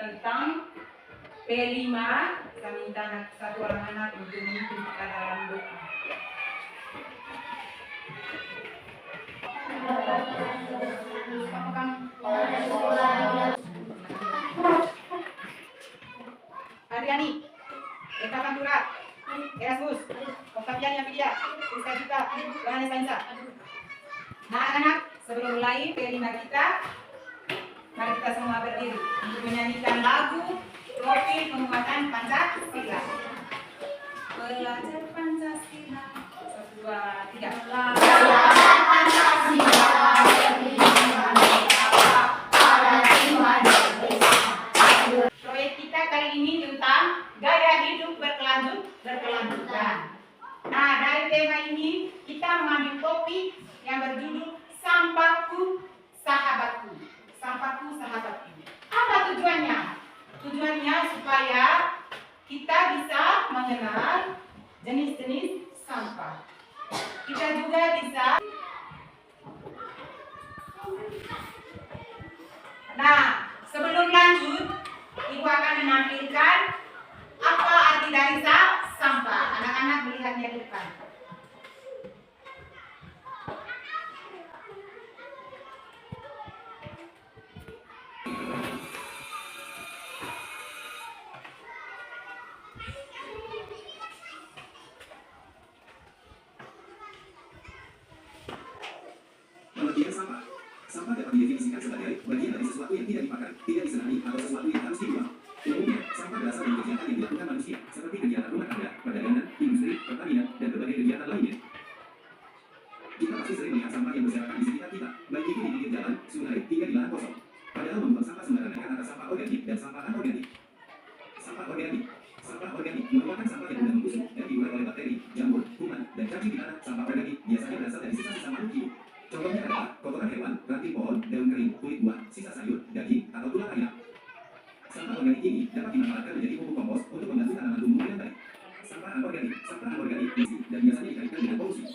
tentang P5. Saya minta satu orang anak untuk memimpin kita dalam doa. Adriani, Eka Pantura, Erasmus, Octavian Yafidia, Rizka Cita, Yohanes Sainsa. Nah anak-anak, sebelum mulai P5 kita, mari kita semua berdiri untuk menyanyikan lagu profil penguatan Pancasila. Belajar Pancasila. 1, 2, 3. Belajar Pancasila. Proyek kita kali ini tentang gaya hidup berkelanjutan. Nah, dari tema ini kita mengambil topik yang berjudul Sampahku Sahabatku. Sampahku Sahabatku. Apa tujuannya? Tujuannya supaya kita bisa mengenal jenis-jenis sampah. Kita juga bisa. Nah, sebelum lanjut, Ibu akan menampilkan apa arti dari sampah. Anak-anak melihatnya di depan. Pengertian sampah. Sampah dapat didefinisikan sebagai bagian dari sesuatu yang tidak dipakai, tidak disenangi, atau sesuatu yang harus dibuang. Umumnya, sampah berasal dari kegiatan yang dilakukan manusia, seperti kegiatan rumah tangga, perdagangan, industri, pertanian, dan berbagai kegiatan lainnya. Kita pasti sering melihat sampah yang berserakan di sekitar kita, baik itu di pinggir jalan, sungai, hingga di lahan kosong. Padahal membuang sampah sembarangan antara sampah organik dan sampah anorganik. Sampah organik. Sampah organik merupakan sampah yang mudah membusuk dan diurai oleh bakteri, jamur, kuman, dan cacing di tanah. Sampah organik biasanya berasal dari sisa-sisa makhluk hidup. Contohnya adalah kotoran hewan, ranting pohon, daun kering, kulit buah, sisa sayur, daging, atau tulang ayam. Sampah organik ini dapat dimanfaatkan menjadi pupuk kompos untuk membantu tanaman tumbuh dengan baik. Sampah anorganik isi dan biasanya dikaitkan dengan polusi.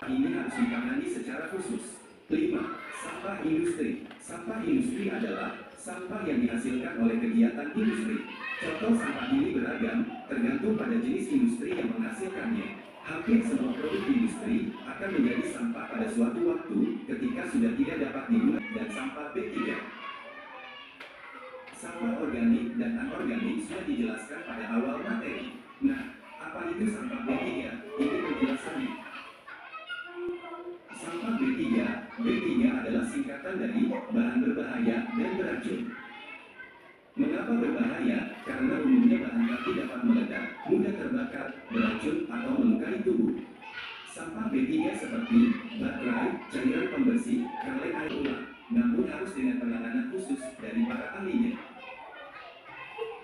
Ini harus ditangani secara khusus. 5. Sampah industri. Sampah industri adalah sampah yang dihasilkan oleh kegiatan industri. Contoh sampah ini beragam, tergantung pada jenis industri yang menghasilkannya. Hampir semua produk industri akan menjadi sampah pada suatu waktu ketika sudah tidak dapat digunakan. Dan sampah B3. Sampah organik dan anorganik sudah dijelaskan pada awal materi. Nah, apa itu sampah B3? Ini penjelasannya. Sampah B3 adalah singkatan dari bahan berbahaya dan beracun. Mengapa berbahaya? Karena umumnya bahan baku dapat meledak, mudah terbakar, beracun, atau melukai tubuh. Sampah B3 seperti baterai, cairan pembersih, kaleng air ulang, namun harus dengan penanganan khusus dari para ahlinya.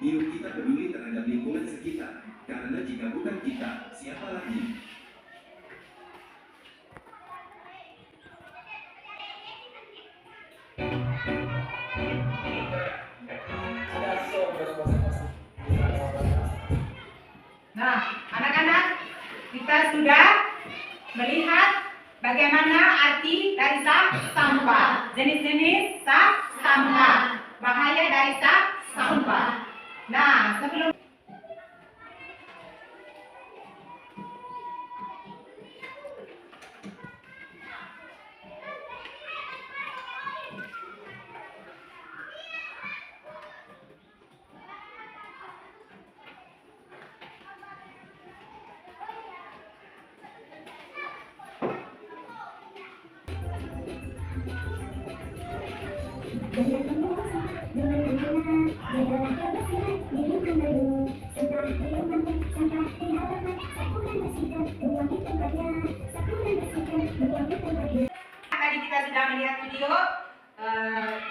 Yuk kita peduli terhadap lingkungan sekitar, karena jika bukan kita, siapa lagi? Nah, anak-anak, kita sudah melihat bagaimana arti dari sampah, jenis-jenis sampah, bahaya dari sampah. Nah, sebelum tadi kita sudah melihat video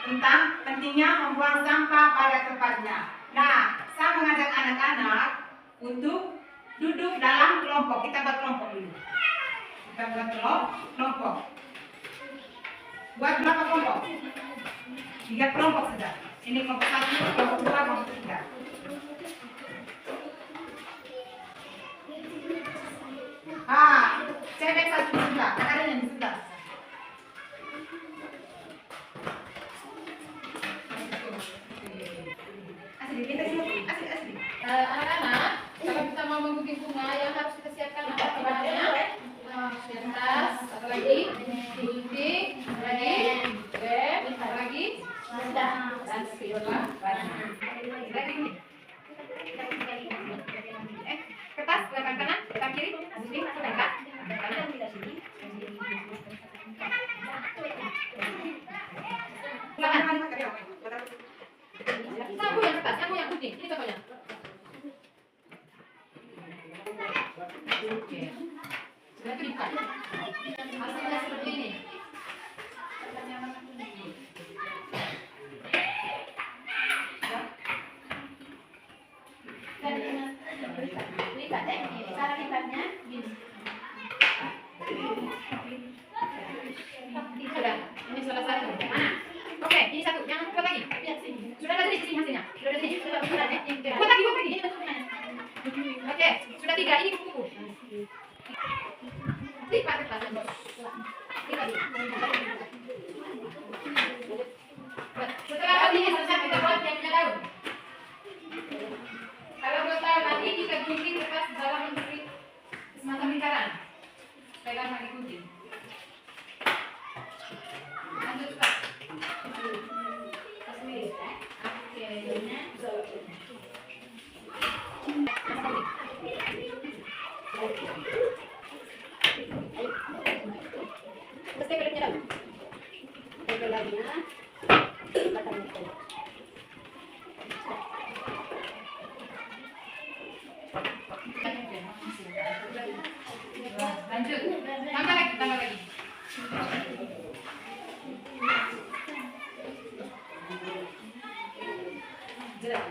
tentang pentingnya membuang sampah pada tempatnya. Nah, saya mengajak anak-anak untuk duduk dalam kelompok. Kita buat kelompok dulu. Kita buat kelompok. Buat berapa kelompok? 3 kelompok saja. Ini kelompok 1, kelompok 2, kelompok 3. Cebek 1 di sebelah, ada yang di sebelah. Anak-anak, kalau kita mau menggunting bunga yang harus kita siapkan apa bahannya? Kertas, apa lagi? Gunting, lagi, lem, apa lagi? Dan spidol warna. Kertas, belakang kanan, belakang kiri, gunting, belakang kanan. Sabu yang kertas, sabu yang gunting. Ini contohnya. Oke. Sudah dibuka. Hasilnya seperti ini. Lipat deh. Cara lipatnya gini. Sudah. Ini salah satu. Mana? Oke, ini satu. Yang buat lagi. Sudah ada di sini hasilnya. Sudah ada di sini. Buat lagi, buat lagi. Oke, sudah 3. Ini kuku. Lipat. Setelah ini selesai kita buat yang punya daun. Kalau buat daun nanti kita gunting kertas dalam bentuk semacam lingkaran. Pegang lagi gunting. Lanjut Pak. Lanjut. Tambah lagi. Sudah?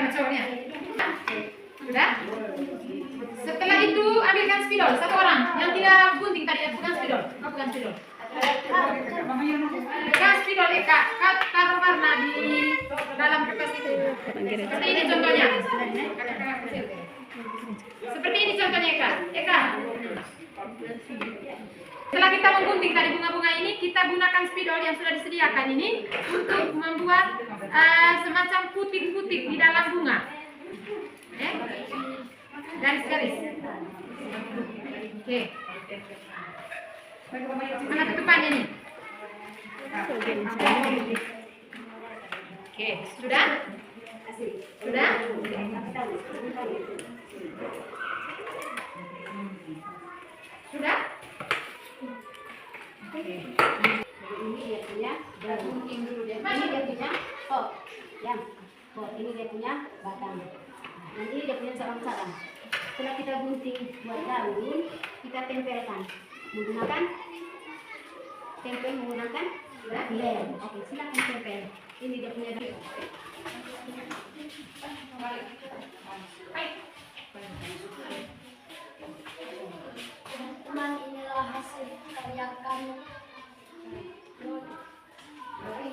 Coba sudah? Setelah itu ambilkan spidol satu orang yang tidak gunting tadi, bukan spidol. Bukan spidol. Pegang spidol Eka, taruh warna di dalam kertas itu. Seperti ini contohnya. Seperti ini contohnya Eka. Setelah kita menggunting tadi bunga-bunga ini, kita gunakan spidol yang sudah disediakan ini untuk membuat semacam putik-putik di dalam bunga. Garis-garis. Oke. Mana tutupannya nih? Oke, sudah? Sudah? Sudah? Ini dia punya Gunting dulu deh. ini dia punya pot ini dia punya batang. Nanti dia punya sarang-sarang. Setelah kita gunting buat daun, kita tempelkan menggunakan lem. Oke, silakan tempel. Ini dia punya daun. Teman, inilah hasil karya kami. Dari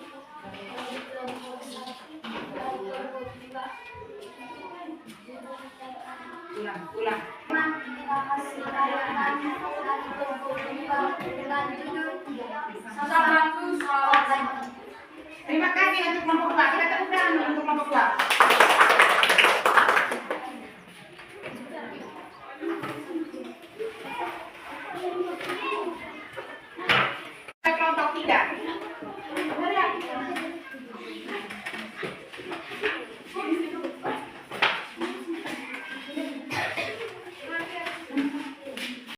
kelompok 1 dan kelompok 2. Ulang. Teman, inilah hasil karya kami dari kelompok 2 dengan judul Satu Sahabat. Terima kasih untuk kelompok 2. Kita tepuk tangan untuk kelompok 2. Kelompok 3.